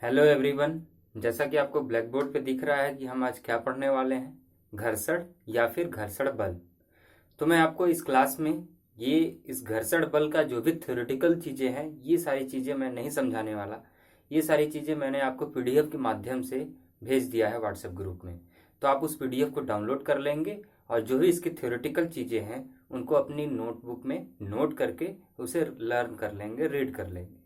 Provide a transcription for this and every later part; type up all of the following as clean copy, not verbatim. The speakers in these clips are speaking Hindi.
Hello everyone. जैसा कि आपको ब्लैक बोर्ड पे दिख रहा है कि हम आज क्या पढ़ने वाले हैं, घर्षण या फिर घर्षण बल। तो मैं आपको इस क्लास में ये इस घर्षण बल का जो भी थ्योरेटिकल चीज़ें हैं ये सारी चीज़ें मैं नहीं समझाने वाला। ये सारी चीज़ें मैंने आपको पीडीएफ के माध्यम से भेज दिया है व्हाट्सएप ग्रुप में। तो आप उस पीडीएफ को डाउनलोड कर लेंगे और जो भी इसकी थ्योरेटिकल चीज़ें हैं उनको अपनी नोटबुक में नोट करके उसे लर्न कर लेंगे, रीड कर लेंगे।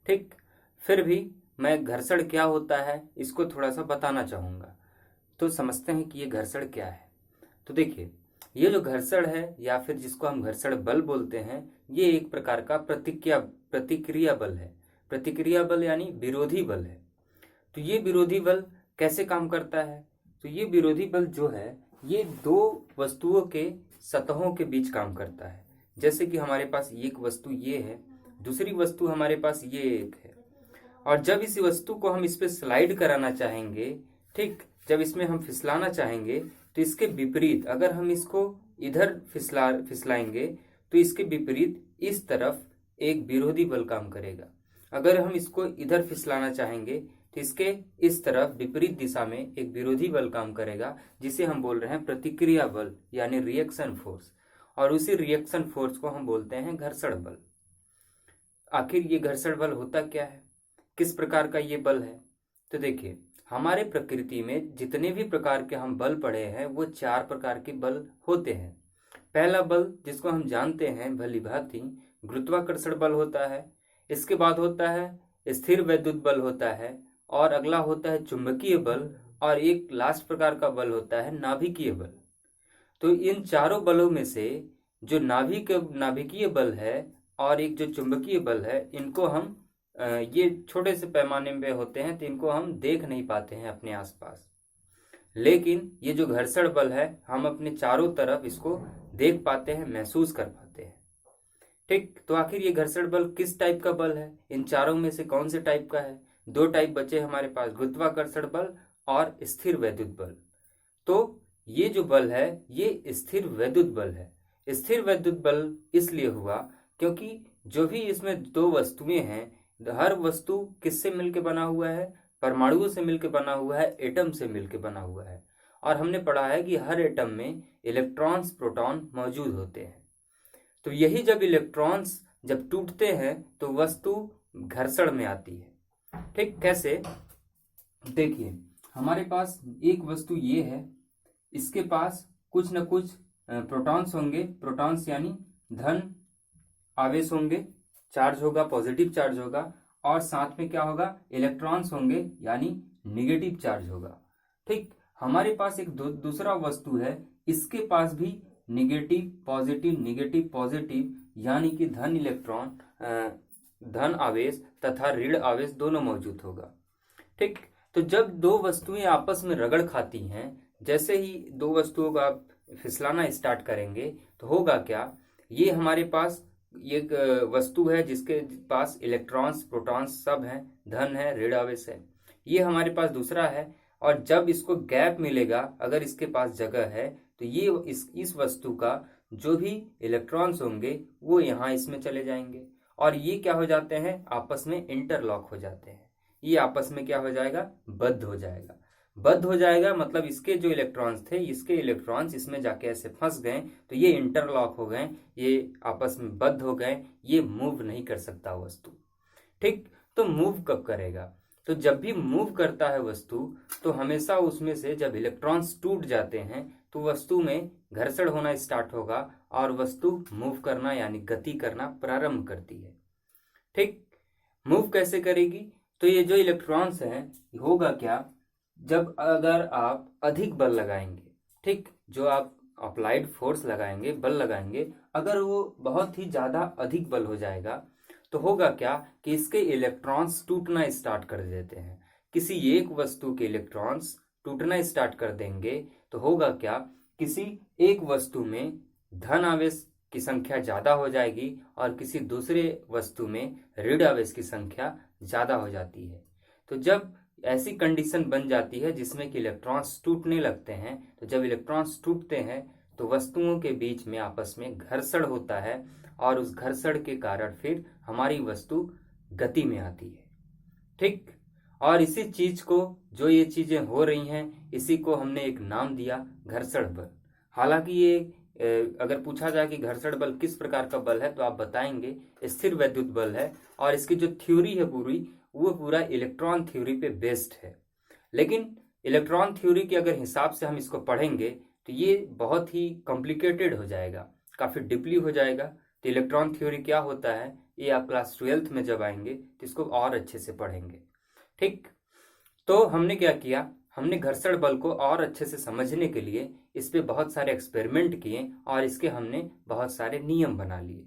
ठीक। फिर भी मैं घर्षण क्या होता है इसको थोड़ा सा बताना चाहूँगा। तो समझते हैं कि ये घर्षण क्या है। तो देखिए, ये जो घर्षण है या फिर जिसको हम घर्षण बल बोलते हैं, ये एक प्रकार का प्रतिक्रिया बल है। प्रतिक्रिया बल यानी विरोधी बल है। तो ये विरोधी बल कैसे काम करता है? तो ये विरोधी बल जो है ये दो वस्तुओं के सतहों के बीच काम करता है। जैसे कि हमारे पास एक वस्तु ये है, दूसरी वस्तु हमारे पास ये एक है, और जब इस वस्तु को हम इस पे स्लाइड कराना चाहेंगे, ठीक, जब इसमें हम फिसलाना चाहेंगे तो इसके विपरीत अगर हम इसको इधर फिसलाएंगे तो इसके विपरीत इस तरफ एक विरोधी बल काम करेगा। अगर हम इसको इधर फिसलाना चाहेंगे तो इसके इस तरफ विपरीत दिशा में एक विरोधी बल काम करेगा, जिसे हम बोल रहे हैं प्रतिक्रिया बल यानी रिएक्शन फोर्स। और उसी रिएक्शन फोर्स को हम बोलते हैं घर्षण बल। आखिर ये घर्षण बल होता क्या है, किस प्रकार का ये बल है? तो देखिए, हमारे प्रकृति में जितने भी प्रकार के हम बल पढ़े हैं वो 4 प्रकार के बल होते हैं। पहला बल जिसको हम जानते हैं भली भांति, गुरुत्वाकर्षण बल होता है। इसके बाद होता है स्थिर वैद्युत बल होता है, और अगला होता है चुंबकीय बल, और एक लास्ट प्रकार का बल होता है नाभिकीय बल। तो इन चारों बलों में से जो नाभिकीय बल है और एक जो चुंबकीय बल है, इनको हम ये छोटे से पैमाने में होते हैं तो इनको हम देख नहीं पाते हैं अपने आसपास। लेकिन ये जो घर्षण बल है हम अपने चारों तरफ इसको देख पाते हैं, महसूस कर पाते हैं। ठीक। तो आखिर ये घर्षण बल किस टाइप का बल है? इन चारों में से कौन से टाइप का है? 2 टाइप बचे हमारे पास, गुरुत्वाकर्षण बल और स्थिर वैद्युत बल। तो ये जो बल है ये स्थिर वैद्युत बल है। स्थिर वैद्युत बल इसलिए हुआ क्योंकि जो भी इसमें 2 वस्तुएं हैं, हर वस्तु किससे मिलकर बना हुआ है? परमाणुओं से मिलकर बना हुआ है, एटम से मिलकर बना हुआ है। और हमने पढ़ा है कि हर एटम में इलेक्ट्रॉन्स प्रोटॉन मौजूद होते हैं। तो यही जब इलेक्ट्रॉन्स जब टूटते हैं तो वस्तु घर्षण में आती है। ठीक। कैसे? देखिए, हमारे पास एक वस्तु ये है, इसके पास कुछ न कुछ प्रोटॉन्स होंगे। प्रोटॉन्स यानी धन आवेश होंगे, चार्ज होगा, पॉजिटिव चार्ज होगा, और साथ में क्या होगा? इलेक्ट्रॉन्स होंगे यानी निगेटिव चार्ज होगा। ठीक। हमारे पास एक दूसरा वस्तु है, इसके पास भी निगेटिव पॉजिटिव यानी कि धन इलेक्ट्रॉन, धन आवेश तथा ऋण आवेश दोनों मौजूद होगा। ठीक। तो जब 2 वस्तुएं आपस में रगड़ खाती हैं, जैसे ही 2 वस्तुओं का आप फिसलाना स्टार्ट करेंगे तो होगा क्या? ये हमारे पास एक वस्तु है जिसके पास इलेक्ट्रॉन्स प्रोटॉन्स सब हैं, धन है, ऋण आवेश है। ये हमारे पास दूसरा है, और जब इसको गैप मिलेगा, अगर इसके पास जगह है, तो ये इस वस्तु का जो भी इलेक्ट्रॉन्स होंगे वो यहाँ इसमें चले जाएंगे, और ये क्या हो जाते हैं? आपस में इंटरलॉक हो जाते हैं। ये आपस में क्या हो जाएगा? बद्ध हो जाएगा। बद्ध हो जाएगा मतलब इसके जो इलेक्ट्रॉन्स थे, इसके इलेक्ट्रॉन्स इसमें जाके ऐसे फंस गए, तो ये इंटरलॉक हो गए, ये आपस में बद्ध हो गए, ये मूव नहीं कर सकता वस्तु। ठीक। तो मूव कब करेगा? तो जब भी मूव करता है वस्तु, तो हमेशा उसमें से जब इलेक्ट्रॉन्स टूट जाते हैं तो वस्तु में घर्षण होना स्टार्ट होगा और वस्तु मूव करना यानी गति करना प्रारंभ करती है। ठीक। मूव कैसे करेगी? तो ये जो इलेक्ट्रॉन्स हैं, होगा क्या? जब अगर आप अधिक बल लगाएंगे, ठीक, जो आप अप्लाइड फोर्स लगाएंगे, बल लगाएंगे, अगर वो बहुत ही ज्यादा अधिक बल हो जाएगा तो होगा क्या कि इसके इलेक्ट्रॉन्स टूटना स्टार्ट कर देते हैं। किसी एक वस्तु के इलेक्ट्रॉन्स टूटना स्टार्ट कर देंगे तो होगा क्या? किसी एक वस्तु में धन आवेश की संख्या ज्यादा हो जाएगी और किसी दूसरे वस्तु में ऋण आवेश की संख्या ज्यादा हो जाती है। तो जब ऐसी कंडीशन बन जाती है जिसमें कि इलेक्ट्रॉन्स टूटने लगते हैं, तो जब इलेक्ट्रॉन्स टूटते हैं तो वस्तुओं के बीच में आपस में घर्षण होता है, और उस घर्षण के कारण फिर हमारी वस्तु गति में आती है। ठीक। और इसी चीज को, जो ये चीजें हो रही हैं, इसी को हमने एक नाम दिया घर्षण बल। हालांकि ये अगर पूछा जाए कि घर्षण बल किस प्रकार का बल है तो आप बताएंगे स्थिर वैद्युत बल है, और इसकी जो थ्योरी है पूरी, वो पूरा इलेक्ट्रॉन थ्योरी पे बेस्ड है। लेकिन इलेक्ट्रॉन थ्योरी के अगर हिसाब से हम इसको पढ़ेंगे तो ये बहुत ही कॉम्प्लिकेटेड हो जाएगा, काफी डीपली हो जाएगा। तो इलेक्ट्रॉन थ्योरी क्या होता है ये आप क्लास 12th में जब आएंगे तो इसको और अच्छे से पढ़ेंगे। ठीक, तो हमने क्या किया, हमने घर्षण बल को और अच्छे से समझने के लिए इस पे बहुत सारे एक्सपेरिमेंट किए और इसके हमने बहुत सारे नियम बना लिए।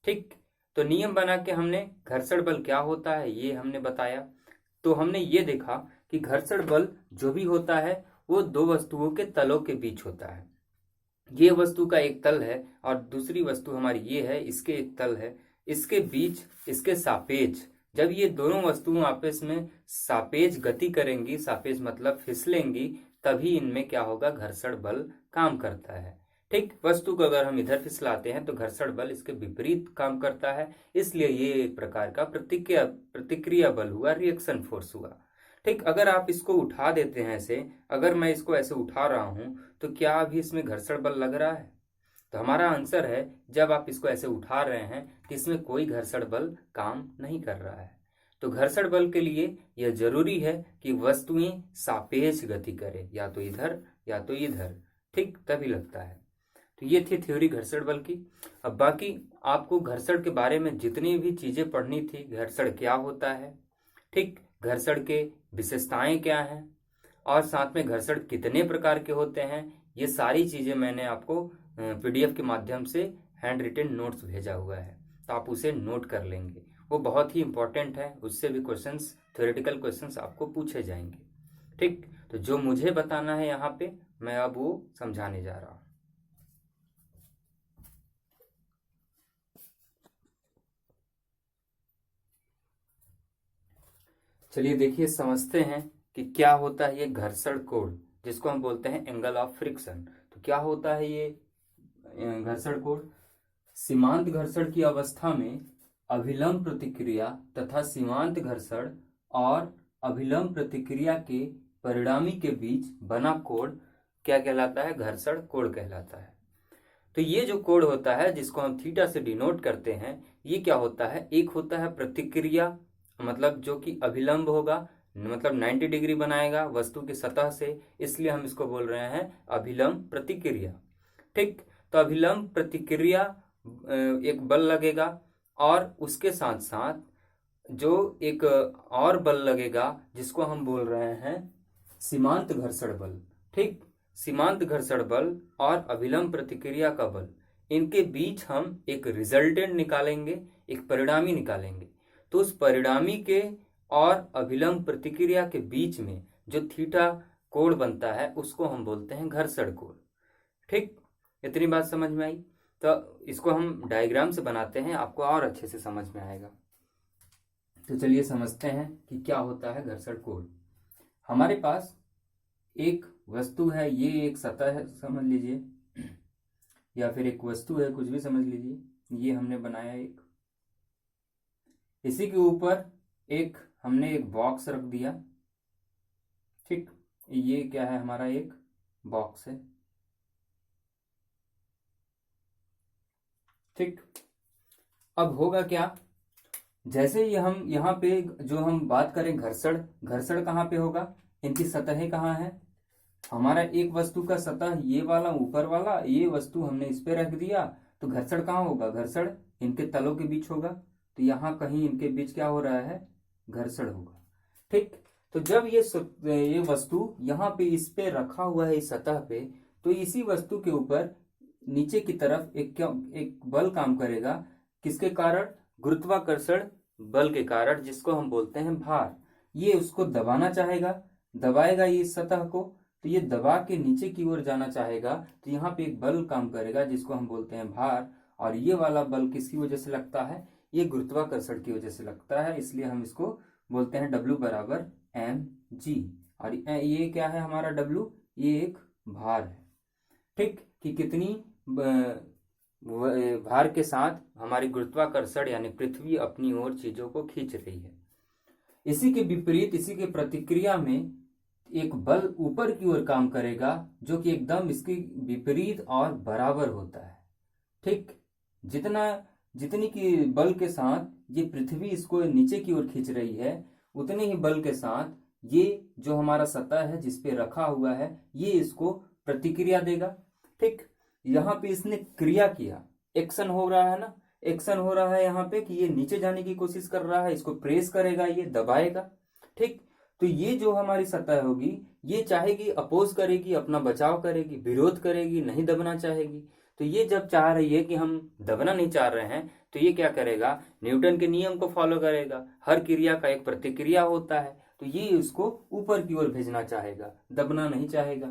ठीक, तो नियम बना के हमने घर्षण बल क्या होता है ये हमने बताया। तो हमने ये देखा कि घर्षण बल जो भी होता है वो दो वस्तुओं के तलों के बीच होता है। ये वस्तु का एक तल है और दूसरी वस्तु हमारी ये है, इसके एक तल है, इसके बीच इसके सापेक्ष जब ये दोनों वस्तुएं आपस में सापेक्ष गति करेंगी, सापेक्ष मतलब फिसलेंगी, तभी इनमें क्या होगा, घर्षण बल काम करता है। ठीक, वस्तु को अगर हम इधर फिसलाते हैं तो घर्षण बल इसके विपरीत काम करता है, इसलिए ये एक प्रकार का प्रतिक्रिया बल हुआ, रिएक्शन फोर्स हुआ। ठीक, अगर आप इसको उठा देते हैं ऐसे, अगर मैं इसको ऐसे उठा रहा हूं तो क्या अभी इसमें घर्षण बल लग रहा है? तो हमारा आंसर है जब आप इसको ऐसे उठा रहे हैं तो इसमें कोई घर्षण बल काम नहीं कर रहा है। तो घर्षण बल के लिए यह जरूरी है कि वस्तुएं सापेक्ष गति करें, या तो इधर या तो इधर, ठीक, तभी लगता है। तो ये थी थ्योरी घर्षण बल की। अब बाकी आपको घर्षण के बारे में जितनी भी चीजें पढ़नी थी, घर्षण क्या होता है, ठीक, घर्षण के विशेषताएं क्या हैं, और साथ में घर्षण कितने प्रकार के होते हैं, ये सारी चीजें मैंने आपको पीडीएफ के माध्यम से हैंड रिटन नोट्स भेजा हुआ है, तो आप उसे नोट कर लेंगे। वो बहुत ही इंपॉर्टेंट है, उससे भी क्वेश्चंस, थ्योरेटिकल क्वेश्चंस आपको पूछे जाएंगे। ठीक, तो जो मुझे बताना है यहाँ पे मैं अब वो समझाने जा रहा हूँ। चलिए देखिए, समझते हैं कि क्या होता है ये घर्षण कोण, जिसको हम बोलते हैं एंगल ऑफ फ्रिक्शन। तो क्या होता है ये घर्षण कोण? सीमांत घर्षण की अवस्था में अभिलंब प्रतिक्रिया तथा सीमांत घर्षण और अभिलंब प्रतिक्रिया के परिणामी के बीच बना कोण क्या कहलाता है? घर्षण कोण कहलाता है। तो ये जो कोण होता है जिसको हम थीटा से डिनोट करते हैं, ये क्या होता है, एक होता है प्रतिक्रिया, मतलब जो कि अभिलंब होगा, मतलब 90 डिग्री बनाएगा वस्तु की सतह से, इसलिए हम इसको बोल रहे हैं अभिलंब प्रतिक्रिया। ठीक, तो अभिलंब प्रतिक्रिया एक बल लगेगा और उसके साथ साथ जो एक और बल लगेगा जिसको हम बोल रहे हैं सीमांत घर्षण बल। ठीक, सीमांत घर्षण बल और अभिलंब प्रतिक्रिया का बल, इनके बीच हम एक रिजल्टेंट निकालेंगे, एक परिणामी निकालेंगे। तो उस परिणामी के और अभिलंब प्रतिक्रिया के बीच में जो थीटा कोण बनता है उसको हम बोलते हैं घर्षण कोण। ठीक, इतनी बात समझ में आई? तो इसको हम डायग्राम से बनाते हैं, आपको और अच्छे से समझ में आएगा। तो चलिए समझते हैं कि क्या होता है घर्षण कोण। हमारे पास एक वस्तु है, ये एक सतह है समझ लीजिए, या फिर एक वस्तु है, कुछ भी समझ लीजिए, ये हमने बनाया एक, इसी के ऊपर एक हमने एक बॉक्स रख दिया। ठीक, ये क्या है, हमारा एक बॉक्स है। ठीक, अब होगा क्या, जैसे ही हम यहाँ पे जो हम बात करें घर्षण, घर्षण कहाँ पे होगा, इनकी सतहें कहाँ है, हमारा एक वस्तु का सतह ये वाला ऊपर वाला, ये वस्तु हमने इस पे रख दिया, तो घर्षण कहाँ होगा, घर्षण इनके तलों के बीच होगा। तो यहाँ कहीं इनके बीच क्या हो रहा है, घर्षण होगा। ठीक, तो जब ये वस्तु यहाँ पे इस पे रखा हुआ है इस सतह पे, तो इसी वस्तु के ऊपर नीचे की तरफ एक बल काम करेगा, किसके कारण, गुरुत्वाकर्षण बल के कारण, जिसको हम बोलते हैं भार। ये उसको दबाना चाहेगा, दबाएगा ये इस सतह को, तो ये दबा के नीचे की ओर जाना चाहेगा, तो यहाँ पे एक बल काम करेगा जिसको हम बोलते हैं भार। और ये वाला बल किसकी वजह से लगता है, ये गुरुत्वाकर्षण की वजह से लगता है, इसलिए हम इसको बोलते हैं W बराबर mg। और ये क्या है हमारा W, ये एक भार है। ठीक, कि कितनी भार के साथ हमारी गुरुत्वाकर्षण यानी पृथ्वी अपनी ओर चीजों को खींच रही है। इसी के विपरीत, इसी के प्रतिक्रिया में एक बल ऊपर की ओर काम करेगा जो कि एकदम इसके विपरीत और बराबर होता है। ठीक, जितनी की बल के साथ ये पृथ्वी इसको नीचे की ओर खींच रही है, उतने ही बल के साथ ये जो हमारा सतह है जिस पे रखा हुआ है ये इसको प्रतिक्रिया देगा। ठीक, यहाँ पे इसने क्रिया किया, एक्शन हो रहा है ना, एक्शन हो रहा है यहाँ पे कि ये नीचे जाने की कोशिश कर रहा है, इसको प्रेस करेगा, ये दबाएगा। ठीक, तो ये जो हमारी सतह होगी ये चाहेगी, अपोज करेगी, अपना बचाव करेगी, विरोध करेगी, नहीं दबना चाहेगी। तो ये जब चाह रही है कि हम दबना नहीं चाह रहे हैं तो ये क्या करेगा, न्यूटन के नियम को फॉलो करेगा। हर क्रिया का एक प्रतिक्रिया होता है, तो ये इसको ऊपर की ओर भेजना चाहेगा, दबना नहीं चाहेगा।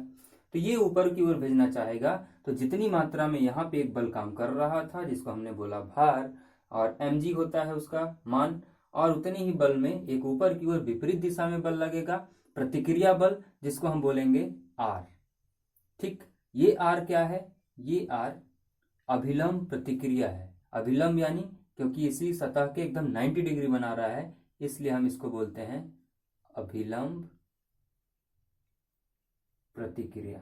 तो ये ऊपर की ओर भेजना चाहेगा, तो जितनी मात्रा में यहाँ पे एक बल काम कर रहा था जिसको हमने बोला भार, और mg होता है उसका मान, और उतनी ही बल में एक ऊपर की ओर विपरीत दिशा में बल लगेगा, प्रतिक्रिया बल, जिसको हम बोलेंगे r। ठीक, ये r क्या है, ये r अभिलंब प्रतिक्रिया है। अभिलंब यानी क्योंकि इसी सतह के एकदम 90 डिग्री बना रहा है, इसलिए हम इसको बोलते हैं अभिलंब प्रतिक्रिया।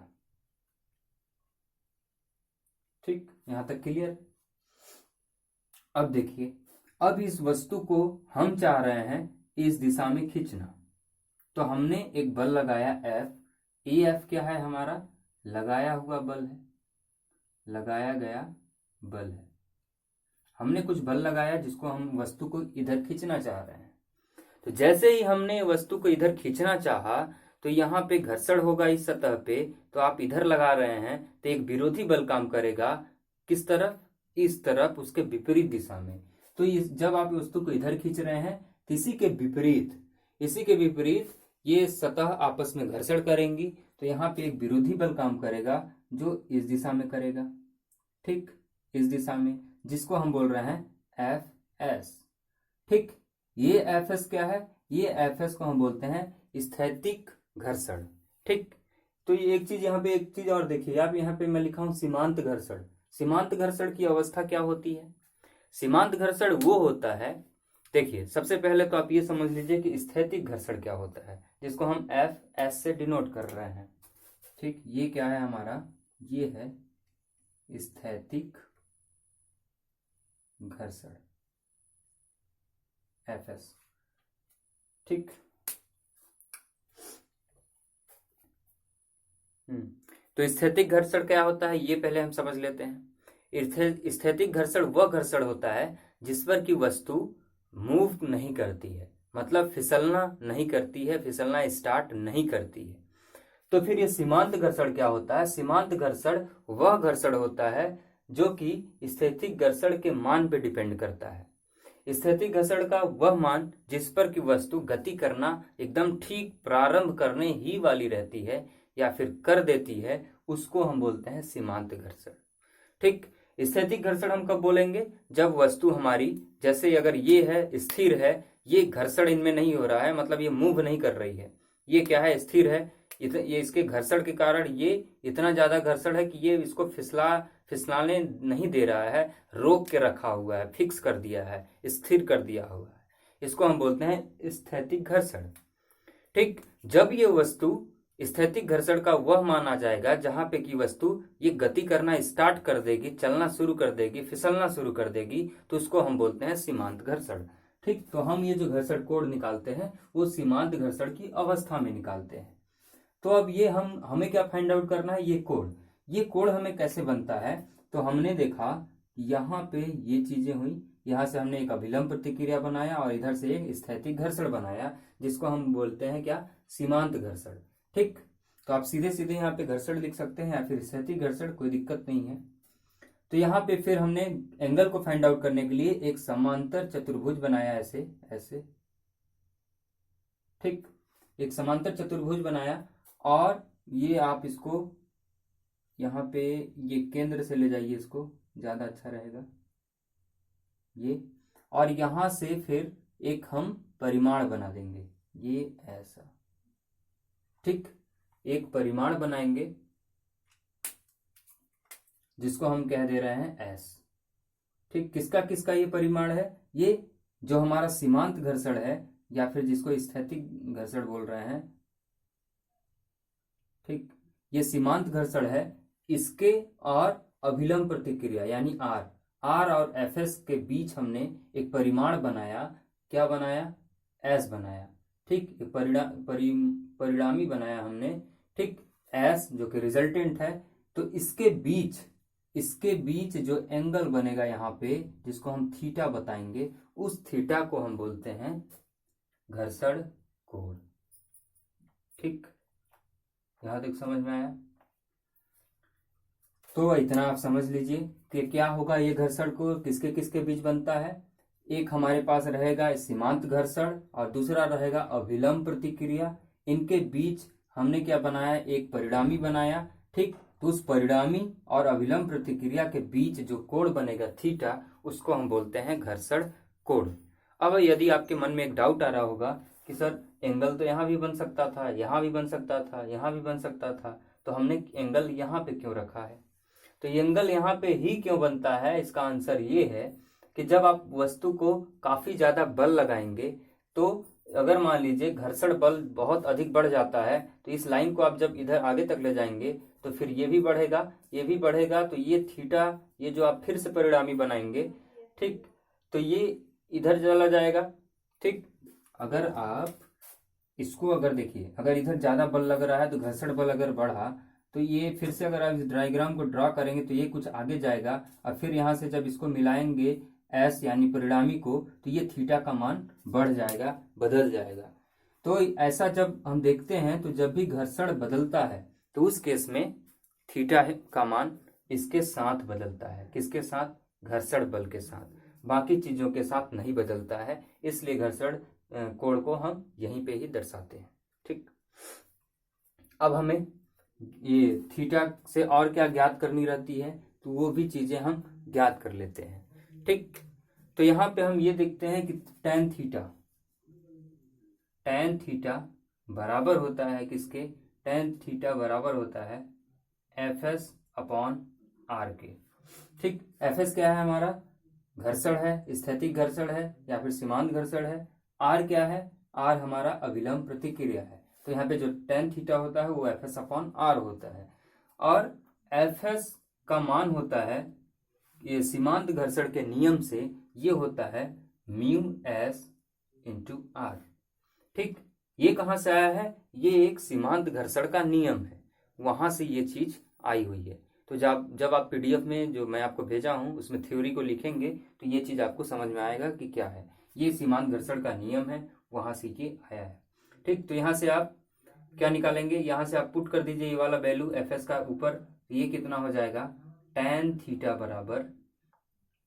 ठीक, यहां तक क्लियर। अब देखिए, अब इस वस्तु को हम चाह रहे हैं इस दिशा में खींचना, तो हमने एक बल लगाया F। ए एफ क्या है, हमारा लगाया हुआ बल है, लगाया गया बल है। हमने कुछ बल लगाया जिसको हम वस्तु को इधर खींचना चाह रहे हैं। तो जैसे ही हमने वस्तु को इधर खींचना चाहा तो यहाँ पे घर्षण होगा इस सतह पे, तो आप इधर लगा रहे हैं तो एक विरोधी बल काम करेगा, किस तरफ, इस तरफ, उसके विपरीत दिशा में। तो जब आप वस्तु को इधर खींच रहे हैं तो इसी के विपरीत ये सतह आपस में घर्षण करेंगी, तो यहाँ पे एक विरोधी बल काम करेगा जो इस दिशा में करेगा। ठीक, इस दिशा में, जिसको हम बोल रहे हैं एफ एस। ठीक, ये एफ एस क्या है, ये एफ एस को हम बोलते हैं स्थैतिक घर्षण। ठीक, तो ये एक चीज, यहाँ पे एक चीज और देखिए आप, यहाँ पे मैं लिखा हूं सीमांत घर्षण। सीमांत घर्षण की अवस्था क्या होती है, सीमांत घर्षण वो होता है, देखिए सबसे पहले तो आप ये समझ लीजिए कि स्थैतिक घर्षण क्या होता है, जिसको हम एफ एस से डिनोट कर रहे हैं। ठीक, ये क्या है हमारा, ये है स्थैतिक घर्षण एफ एस। ठीक, तो स्थैतिक घर्षण क्या होता है ये पहले हम समझ लेते हैं। स्थैतिक घर्षण वह घर्षण होता है जिस पर की वस्तु मूव नहीं करती है, मतलब फिसलना नहीं करती है, फिसलना स्टार्ट नहीं करती है। तो फिर ये सीमांत घर्षण क्या होता है, सीमांत घर्षण वह घर्षण होता है जो कि स्थैतिक घर्षण के मान पे डिपेंड करता है। स्थैतिक घर्षण का वह मान जिस पर की वस्तु गति करना एकदम ठीक प्रारंभ करने ही वाली रहती है या फिर कर देती है, उसको हम बोलते हैं सीमांत घर्षण। ठीक, स्थैतिक घर्षण हम कब बोलेंगे, जब वस्तु हमारी, जैसे अगर ये है स्थिर है, ये घर्षण इनमें नहीं हो रहा है, मतलब ये मूव नहीं कर रही है, ये क्या है, स्थिर है, ये इसके घर्षण के कारण ये इतना ज्यादा घर्षण है कि ये इसको फिसलाने नहीं दे रहा है, रोक के रखा हुआ है, फिक्स कर दिया है, स्थिर कर दिया हुआ है, इसको हम बोलते हैं स्थैतिक घर्षण। ठीक, जब ये वस्तु, स्थैतिक घर्षण का वह मान आ जाएगा जहां पे की वस्तु ये गति करना स्टार्ट कर देगी, चलना शुरू कर देगी, फिसलना शुरू कर देगी, तो उसको हम बोलते हैं सीमांत घर्षण। ठीक, तो हम ये जो घर्षण कोण निकालते हैं वो सीमांत घर्षण की अवस्था में निकालते हैं। तो अब ये हमें क्या फाइंड आउट करना है, ये कोण हमें कैसे बनता है। तो हमने देखा यहाँ पे ये चीजें हुई, यहाँ से हमने एक अभिलंब प्रतिक्रिया बनाया और इधर से एक स्थैतिक घर्षण बनाया, जिसको हम बोलते हैं क्या, सीमांत घर्षण। ठीक, तो आप सीधे सीधे यहाँ पे घर्षण लिख सकते हैं या फिर स्थैतिक घर्षण, कोई दिक्कत नहीं है। तो यहाँ पे फिर हमने एंगल को फाइंड आउट करने के लिए एक समांतर चतुर्भुज बनाया, ऐसे ऐसे। ठीक, एक समांतर चतुर्भुज बनाया, और ये आप इसको यहाँ पे ये केंद्र से ले जाइए, इसको ज्यादा अच्छा रहेगा ये, और यहां से फिर एक हम परिमाण बना देंगे, ये ऐसा। ठीक, एक परिमाण बनाएंगे जिसको हम कह दे रहे हैं S। ठीक, किसका किसका ये परिमाण है, ये जो हमारा सीमांत घर्षण है या फिर जिसको स्थैतिक घर्षण बोल रहे हैं, ठीक, ये सीमांत घर्षण है, इसके और अभिलंब प्रतिक्रिया यानी आर और एफएस के बीच हमने एक परिमाण बनाया। क्या बनाया? एस बनाया। ठीक, परिणामी बनाया हमने। ठीक, एस जो कि रिजल्टेंट है। तो इसके बीच जो एंगल बनेगा यहाँ पे, जिसको हम थीटा बताएंगे, उस थीटा को हम बोलते हैं घर्षण कोण। ठीक, यहां तक समझ में आया? तो इतना आप समझ लीजिए कि क्या होगा ये घर्षण कोण किसके किसके बीच बनता है। एक हमारे पास रहेगा सीमांत घर्षण और दूसरा रहेगा अभिलंब प्रतिक्रिया। इनके बीच हमने क्या बनाया? एक परिणामी बनाया। ठीक, तो उस परिणामी और अभिलंब प्रतिक्रिया के बीच जो कोण बनेगा थीटा, उसको हम बोलते हैं घर्षण कोण। अब यदि आपके मन में एक डाउट आ रहा होगा कि सर एंगल तो यहाँ भी बन सकता था, यहाँ भी बन सकता था, यहाँ भी बन सकता था, तो हमने एंगल यहाँ पे क्यों रखा है? तो ये एंगल यहाँ पे ही क्यों बनता है? इसका आंसर ये है कि जब आप वस्तु को काफी ज्यादा बल लगाएंगे, तो अगर मान लीजिए घर्षण बल बहुत अधिक बढ़ जाता है, तो इस लाइन को आप जब इधर आगे तक ले जाएंगे तो फिर ये भी बढ़ेगा, ये भी बढ़ेगा, तो ये थीटा, ये जो आप फिर से परिणामी बनाएंगे, ठीक, तो ये इधर चला जाएगा। ठीक, अगर आप इसको अगर देखिए, अगर इधर ज्यादा बल लग रहा है तो घर्षण बल अगर बढ़ा, तो ये फिर से अगर आप इस डायग्राम को ड्रॉ करेंगे तो ये कुछ आगे जाएगा, और फिर यहाँ से जब इसको मिलाएंगे एस यानी परिणामी को, तो ये थीटा का मान बढ़ जाएगा, बदल जाएगा। तो ऐसा जब हम देखते हैं, तो जब भी घर्षण बदलता है तो उस केस में थीटा का मान इसके साथ बदलता है। किसके साथ? घर्षण बल के साथ, बाकी चीजों के साथ नहीं बदलता है। इसलिए घर्षण कोण को हम यहीं पे ही दर्शाते हैं। ठीक, अब हमें ये थीटा से और क्या ज्ञात करनी रहती है, तो वो भी चीजें हम ज्ञात कर लेते हैं। ठीक, तो यहां पे हम ये देखते हैं कि tan थीटा बराबर होता है किसके? tan थीटा बराबर होता है एफएस अपॉन आर के। ठीक, एफएस क्या है? हमारा घर्षण है, स्थैतिक घर्षण है या फिर सीमांत घर्षण है। आर क्या है? आर हमारा अभिलंब प्रतिक्रिया है। तो यहाँ पे जो tan थीटा होता है वो एफएस अपॉन आर होता है, और एफएस का मान होता है, ये सीमांत घर्षण के नियम से ये होता है म्यू एस इंटू आर। ठीक, ये कहां से आया है? ये एक सीमांत घर्षण का नियम है, वहां से ये चीज आई हुई है। तो जब आप पीडीएफ में जो मैं आपको भेजा हूं उसमें थ्योरी को लिखेंगे तो ये चीज आपको समझ में आएगा कि क्या है। ये सीमांत घर्षण का नियम है, वहां से ये आया है। ठीक, तो यहां से आप क्या निकालेंगे? यहां से आप पुट कर दीजिए ये वाला वैल्यू एफएस का ऊपर, तो ये कितना हो जाएगा? tan थीटा बराबर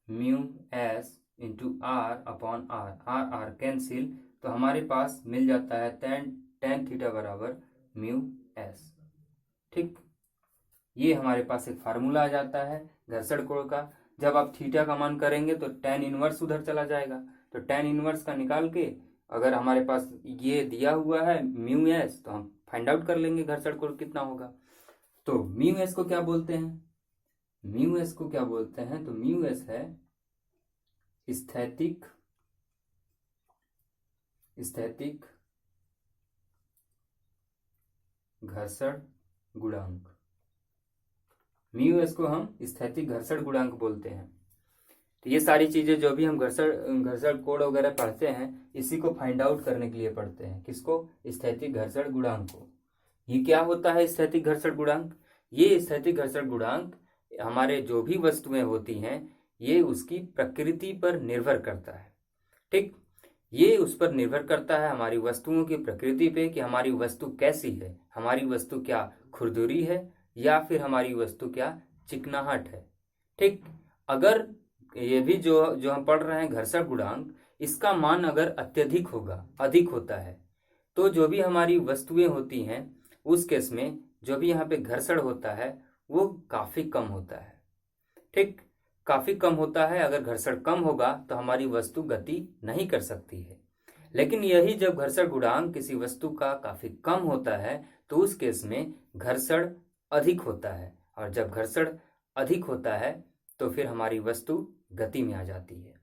mu s into r upon r, r r cancel, तो हमारे पास मिल जाता है tan थीटा बराबर म्यू एस। ठीक, ये हमारे पास एक फार्मूला आ जाता है घर्षण कोण का। जब आप थीटा का मान करेंगे तो tan इनवर्स उधर चला जाएगा, तो tan इनवर्स का निकाल के अगर हमारे पास ये दिया हुआ है म्यू एस, तो हम फाइंड आउट कर लेंगे घर्षण कोण कितना होगा। तो म्यू एस को क्या बोलते हैं? म्यू एस को क्या बोलते हैं? तो म्यू एस है स्थैतिक घर्षण गुणांक। म्यू एस को हम स्थैतिक घर्षण गुणांक बोलते हैं। तो ये सारी चीजें जो भी हम घर्षण कोण वगैरह पढ़ते हैं, इसी को फाइंड आउट करने के लिए पढ़ते हैं। किसको? स्थैतिक घर्षण गुणांक को। ये क्या होता है स्थैतिक घर्षण गुणांक? ये स्थैतिक घर्षण गुणांक हमारे जो भी वस्तुएं होती हैं, ये उसकी प्रकृति पर निर्भर करता है। ठीक, ये उस पर निर्भर करता है हमारी वस्तुओं की प्रकृति पे, कि हमारी वस्तु कैसी है, हमारी वस्तु क्या खुरदुरी है या फिर हमारी वस्तु क्या चिकनाहट है। ठीक, अगर ये भी जो हम पढ़ रहे हैं घर्षण गुणांक, इसका मान अगर अत्यधिक होगा, अधिक होता है, तो जो भी हमारी वस्तुएं होती हैं उस केस में जो भी यहाँ पे घर्षण होता है वो काफी कम होता है। ठीक, काफी कम होता है। अगर घर्षण कम होगा तो हमारी वस्तु गति नहीं कर सकती है। लेकिन यही जब घर्षण गुणांक किसी वस्तु का काफी कम होता है तो उस केस में घर्षण अधिक होता है, और जब घर्षण अधिक होता है तो फिर हमारी वस्तु गति में आ जाती है।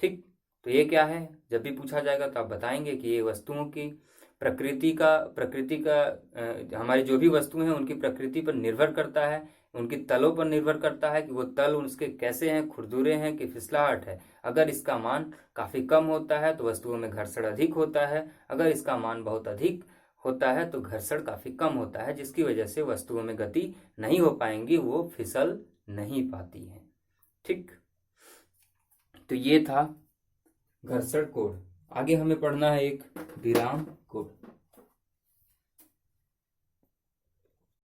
ठीक, तो ये क्या है, जब भी पूछा जाएगा तो आप बताएंगे कि ये वस्तुओं की प्रकृति का हमारी जो भी वस्तुएं हैं उनकी प्रकृति पर निर्भर करता है, उनकी तलों पर निर्भर करता है कि वो तल उसके कैसे हैं, खुरदुरे हैं कि फिसलाहट है। अगर इसका मान काफी कम होता है तो वस्तुओं में घर्षण अधिक होता है, अगर इसका मान बहुत अधिक होता है तो घर्षण काफी कम होता है, जिसकी वजह से वस्तुओं में गति नहीं हो पाएंगी, वो फिसल नहीं पाती है। ठीक, तो ये था घर्षण कोण। आगे हमें पढ़ना है एक विराम कोण।